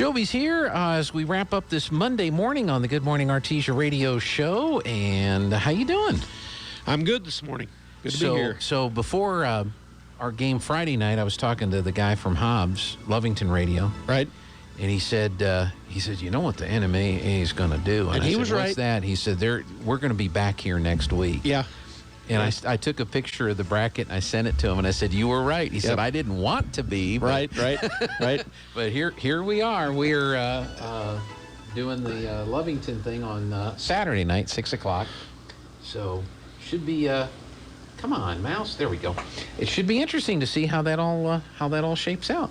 Joby's here as we wrap up this Monday morning on the Good Morning Artesia radio show. And how you doing? I'm good this morning. Good to be here. So before our game Friday night, I was talking to the guy from Hobbs, Lovington Radio. Right. And he said, you know what the NMAA is going to do? And I he said, was what's right. that? He said, we're going to be back here next week. Yeah. And I took a picture of the bracket and I sent it to him and I said, you were right. He said, I didn't want to be. But Right. But here we are. We're doing the Lovington thing on Saturday night, 6 o'clock. So should be, come on, Mouse. There we go. It should be interesting to see how that all shapes out.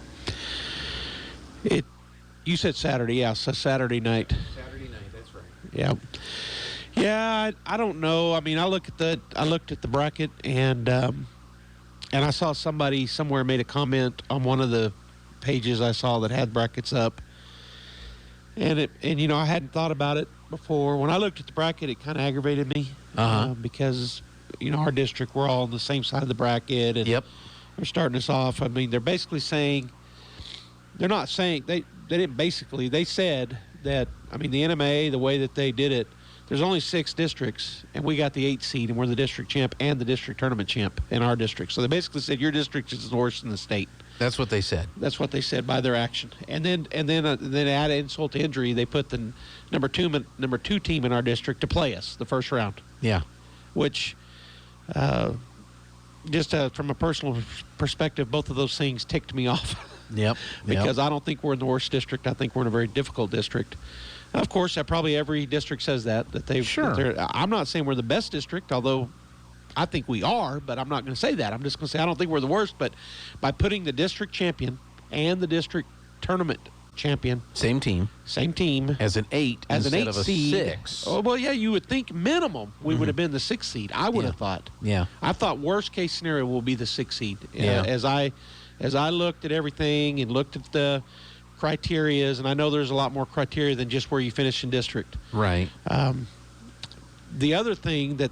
You said Saturday, yeah, so Saturday night. Saturday night, that's right. Yeah. Yeah, I don't know. I mean, I looked at the bracket and I saw somebody somewhere made a comment on one of the pages I saw that had brackets up. And I hadn't thought about it before. When I looked at the bracket, it kind of aggravated me because our district, we're all on the same side of the bracket, and they're starting us off. I mean, they're basically saying they're not saying they didn't basically. They said that, I mean, the NMA, the way that they did it, there's only 6 districts, and we got the 8th seed, and we're the district champ and the district tournament champ in our district. So they basically said your district is the worst in the state. That's what they said. That's what they said by their action. And then add insult to injury, they put the number two team in our district to play us the first round. Yeah. Which, from a personal perspective, both of those things ticked me off. Yep. Because I don't think we're in the worst district. I think we're in a very difficult district. Of course, probably every district says that they. Sure. I'm not saying we're the best district, although I think we are, but I'm not going to say that. I'm just going to say I don't think we're the worst. But by putting the district champion and the district tournament champion, same team as an 8 instead of a seed, 6. Oh well, yeah, you would think minimum we would have been the 6th seed. I would have thought. Yeah. I thought worst case scenario will be the 6th seed. Yeah. As I looked at everything and looked at the criterias, and I know there's a lot more criteria than just where you finish in district. Right. The other thing that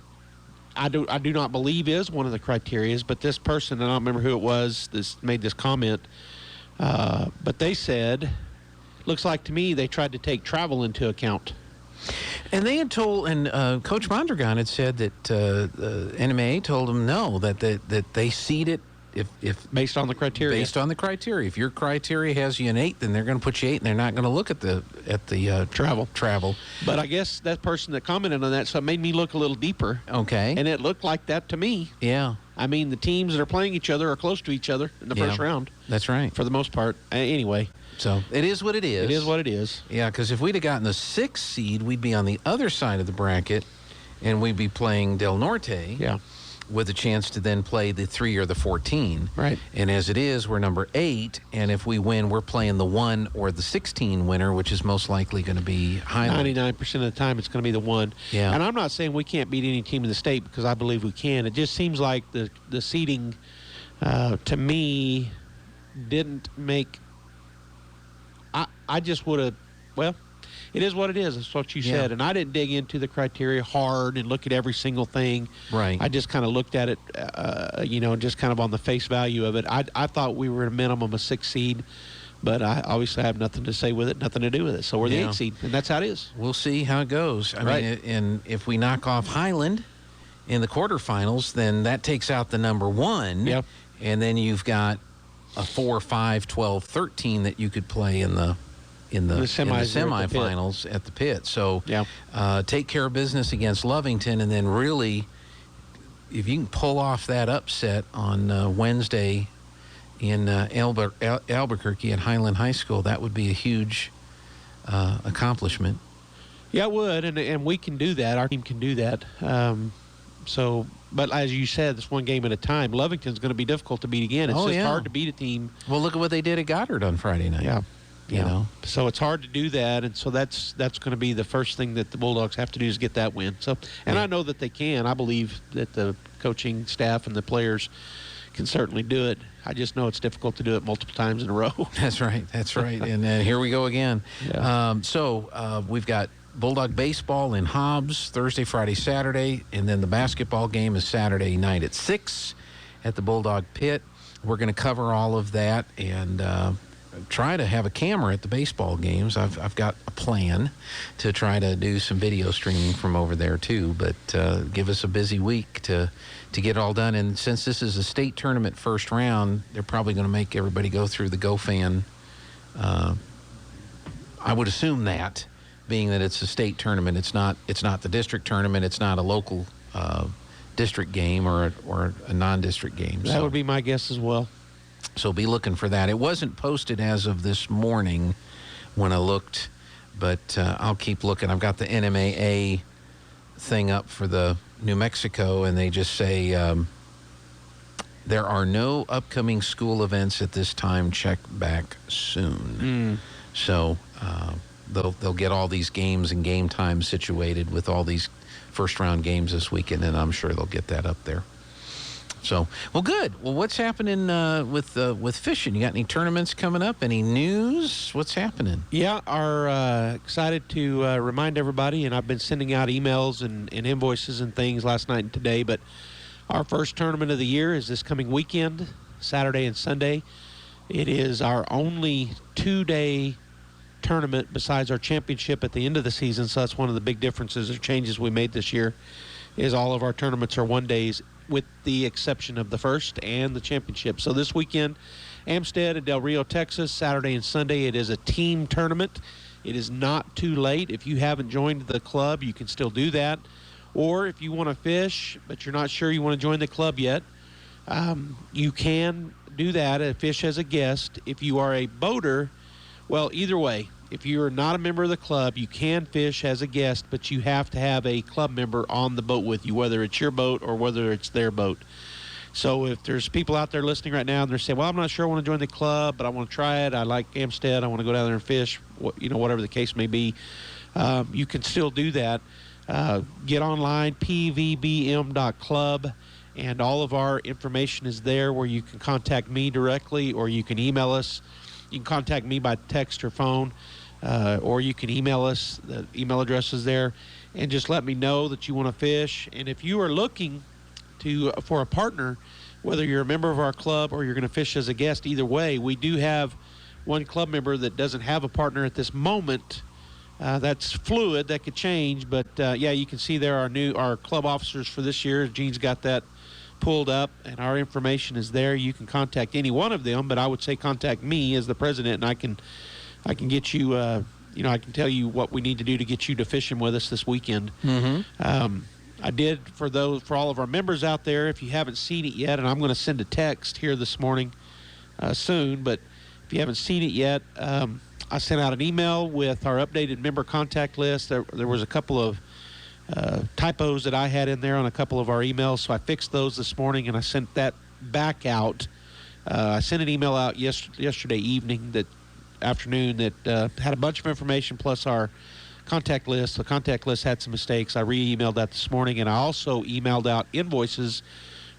I do not believe is one of the criterias, but this person, and I don't remember who it was, made this comment, but they said, looks like to me they tried to take travel into account. And they had told, and Coach Mondragon had said that the NMA told them no, that they seed it if based on the criteria. Based on the criteria. If your criteria has you an 8, then they're going to put you 8, and they're not going to look at the travel. But I guess that person that commented on that, so it made me look a little deeper. Okay. And it looked like that to me. Yeah. I mean, the teams that are playing each other are close to each other in the first round. That's right. For the most part. Anyway. So it is what it is. It is what it is. Yeah, because if we'd have gotten the 6th seed, we'd be on the other side of the bracket, and we'd be playing Del Norte. Yeah. With a chance to then play the 3 or the 14. Right. And as it is, we're number 8, and if we win, we're playing the 1 or the 16 winner, which is most likely going to be Highland. 99% of the time, it's going to be the 1. Yeah. And I'm not saying we can't beat any team in the state, because I believe we can. It just seems like the seeding, to me, didn't make. I just would have. Well, it is what it is. That's what you said. And I didn't dig into the criteria hard and look at every single thing. Right. I just kind of looked at it, just kind of on the face value of it. I thought we were at a minimum a 6 seed, but I obviously have nothing to say with it, nothing to do with it. So we're the 8 seed, and that's how it is. We'll see how it goes. I mean, and if we knock off Highland in the quarterfinals, then that takes out the number 1. Yep. And then you've got a 4, 5, 12, 13 that you could play in the semifinals at the pit. So take care of business against Lovington, and then really, if you can pull off that upset on Wednesday in Albuquerque at Highland High School, that would be a huge accomplishment. Yeah, it would, and we can do that. Our team can do that. But as you said, it's one game at a time. Lovington's going to be difficult to beat again. It's hard to beat a team. Well, look at what they did at Goddard on Friday night. Yeah. You know, so it's hard to do that, and so that's going to be the first thing that the Bulldogs have to do is get that win. So, and I know that they can. I believe that the coaching staff and the players can certainly do it. I just know it's difficult to do it multiple times in a row. That's right. And then here we go again. Yeah. So we've got Bulldog baseball in Hobbs Thursday, Friday, Saturday, and then the basketball game is Saturday night at 6 at the Bulldog Pit. We're going to cover all of that, and try to have a camera at the baseball games. I've got a plan to try to do some video streaming from over there too, but give us a busy week to get it all done. And since this is a state tournament first round, they're probably going to make everybody go through the GoFan. I would assume that, being that it's a state tournament, it's not the district tournament, it's not a local district game or a non-district game. That would be my guess as well. So be looking for that. It wasn't posted as of this morning when I looked, but I'll keep looking. I've got the NMAA thing up for the New Mexico, and they just say there are no upcoming school events at this time. Check back soon. So they'll get all these games and game times situated with all these first-round games this weekend, and I'm sure they'll get that up there. So, well, good. Well, what's happening with fishing? You got any tournaments coming up? Any news? What's happening? Yeah, excited to remind everybody, and I've been sending out emails and invoices and things last night and today, but our first tournament of the year is this coming weekend, Saturday and Sunday. It is our only 2-day tournament besides our championship at the end of the season, so that's one of the big differences or changes we made this year, is all of our tournaments are 1 days, with the exception of the first and the championship. So this weekend, Amstead and Del Rio, Texas, Saturday and Sunday. It is a team tournament. It is not too late. If you haven't joined the club, you can still do that. Or if you want to fish, but you're not sure you want to join the club yet, you can do that, fish as a guest. If you are a boater, well, either way, if you're not a member of the club, you can fish as a guest, but you have to have a club member on the boat with you, whether it's your boat or whether it's their boat. So if there's people out there listening right now and they're saying, well, I'm not sure I want to join the club, but I want to try it. I like Amstead. I want to go down there and fish, whatever the case may be. You can still do that. Get online, pvbm.club, and all of our information is there where you can contact me directly or you can email us. You can contact me by text or phone. Or you can email us. The email address is there, and just let me know that you want to fish. And if you are looking for a partner, whether you're a member of our club or you're going to fish as a guest, either way, we do have one club member that doesn't have a partner at this moment. That's fluid. That could change, but yeah, you can see there our club officers for this year. Gene's got that pulled up, and our information is there. You can contact any one of them, but I would say contact me as the president, and I can get you, I can tell you what we need to do to get you to fishing with us this weekend. I did for all of our members out there, if you haven't seen it yet, and I'm going to send a text here this morning soon, but if you haven't seen it yet, I sent out an email with our updated member contact list. There was a couple of typos that I had in there on a couple of our emails, so I fixed those this morning, and I sent that back out. I sent an email out yesterday evening afternoon that had a bunch of information plus our contact list. The contact list had some mistakes. I re-emailed that this morning, and I also emailed out invoices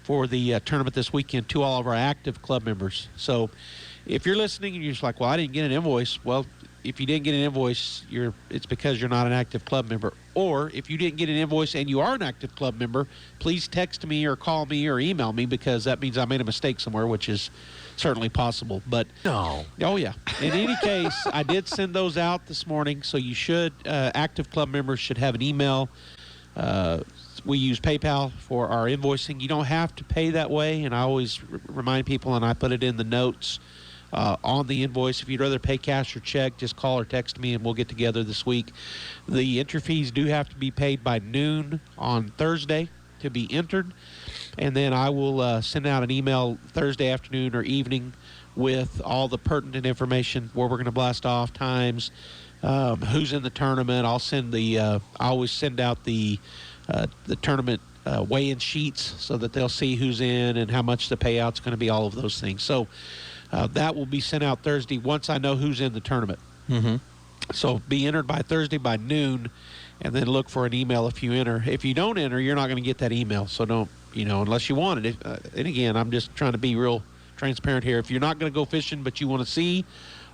for the tournament this weekend to all of our active club members. So if you're listening and you're just like, well, I didn't get an invoice, well, if you didn't get an invoice, it's because you're not an active club member. Or if you didn't get an invoice and you are an active club member, please text me or call me or email me, because that means I made a mistake somewhere, which is certainly possible. But no. Oh, yeah. In any case, I did send those out this morning, so you should, active club members should have an email. We use PayPal for our invoicing. You don't have to pay that way, and I always remind people, and I put it in the notes on the invoice. If you'd rather pay cash or check, just call or text me, and we'll get together this week. The entry fees do have to be paid by noon on Thursday to be entered, and then I will send out an email Thursday afternoon or evening with all the pertinent information, where we're going to blast off, times, who's in the tournament. I always send out the tournament weigh-in sheets so that they'll see who's in and how much the payout's going to be, all of those things. So that will be sent out Thursday once I know who's in the tournament. Mm-hmm. So be entered by Thursday by noon, and then look for an email if you enter. If you don't enter, you're not going to get that email. So don't, unless you want it. And again, I'm just trying to be real transparent here. If you're not going to go fishing but you want to see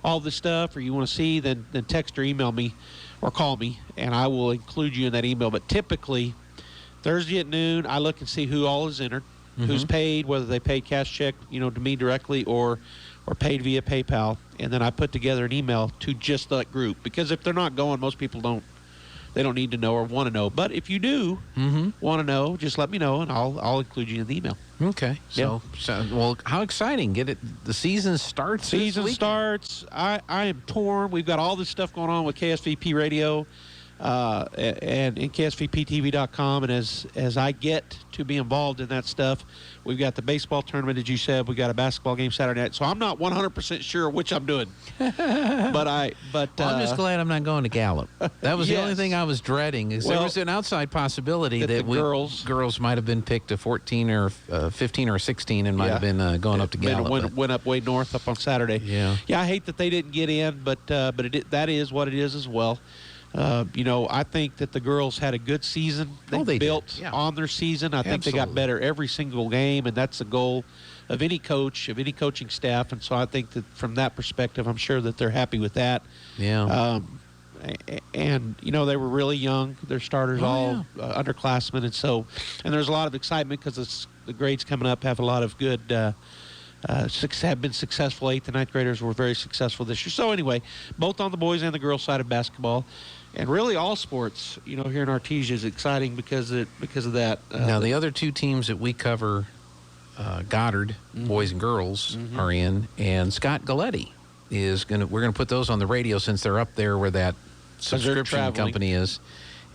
all this stuff, or you want to see, then text or email me or call me, and I will include you in that email. But typically, Thursday at noon, I look and see who all is entered, who's paid, whether they paid cash check, to me directly, or or paid via PayPal, and then I put together an email to just that group, because if they're not going, most people don't need to know or want to know. But if you do want to know, just let me know, and I'll include you in the email. Okay. So, well, how exciting! Get it. The season starts. Season starts. I am torn. We've got all this stuff going on with KSVP Radio and KSVPTV.com, and as I get to be involved in that stuff, we've got the baseball tournament, as you said. We've got a basketball game Saturday night. So I'm not 100% sure which I'm doing. But I'm just glad I'm not going to Gallup. That was the only thing I was dreading. Is there was an outside possibility that girls might have been picked to 14 or 15 or 16 and might have been going up to Gallup. Went up way north up on Saturday. Yeah. I hate that they didn't get in, but that is what it is as well. I think that the girls had a good season. They built on their season. I think they got better every single game, and that's the goal of any coach, of any coaching staff. And so I think that from that perspective, I'm sure that they're happy with that. Yeah. And they were really young. Their starters underclassmen, and there's a lot of excitement because the grades coming up have a lot of good. Have been successful. 8th and 9th graders were very successful this year. So anyway, both on the boys and the girls side of basketball, and really all sports, here in Artesia is exciting because of that. Now the other two teams that we cover, Goddard boys and girls are in, and Scott Galletti is we're gonna put those on the radio since they're up there where that subscription company is.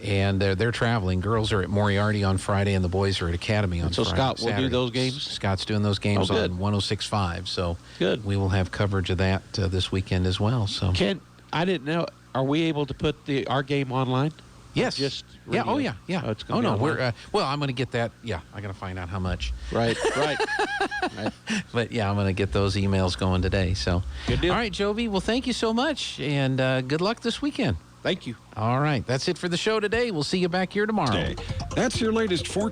And they're traveling. Girls are at Moriarty on Friday, and the boys are at Academy on Friday. So Scott will do those games? Scott's doing those games on 106.5. So good. We will have coverage of that this weekend as well. So I didn't know. Are we able to put our game online? Yes. Just radio? Oh, yeah. Oh, it's no. We're I'm going to get that. Yeah, I got to find out how much. Right. But yeah, I'm going to get those emails going today. So good deal. All right, Joby. Well, thank you so much, and good luck this weekend. Thank you. All right. That's it for the show today. We'll see you back here tomorrow. That's your latest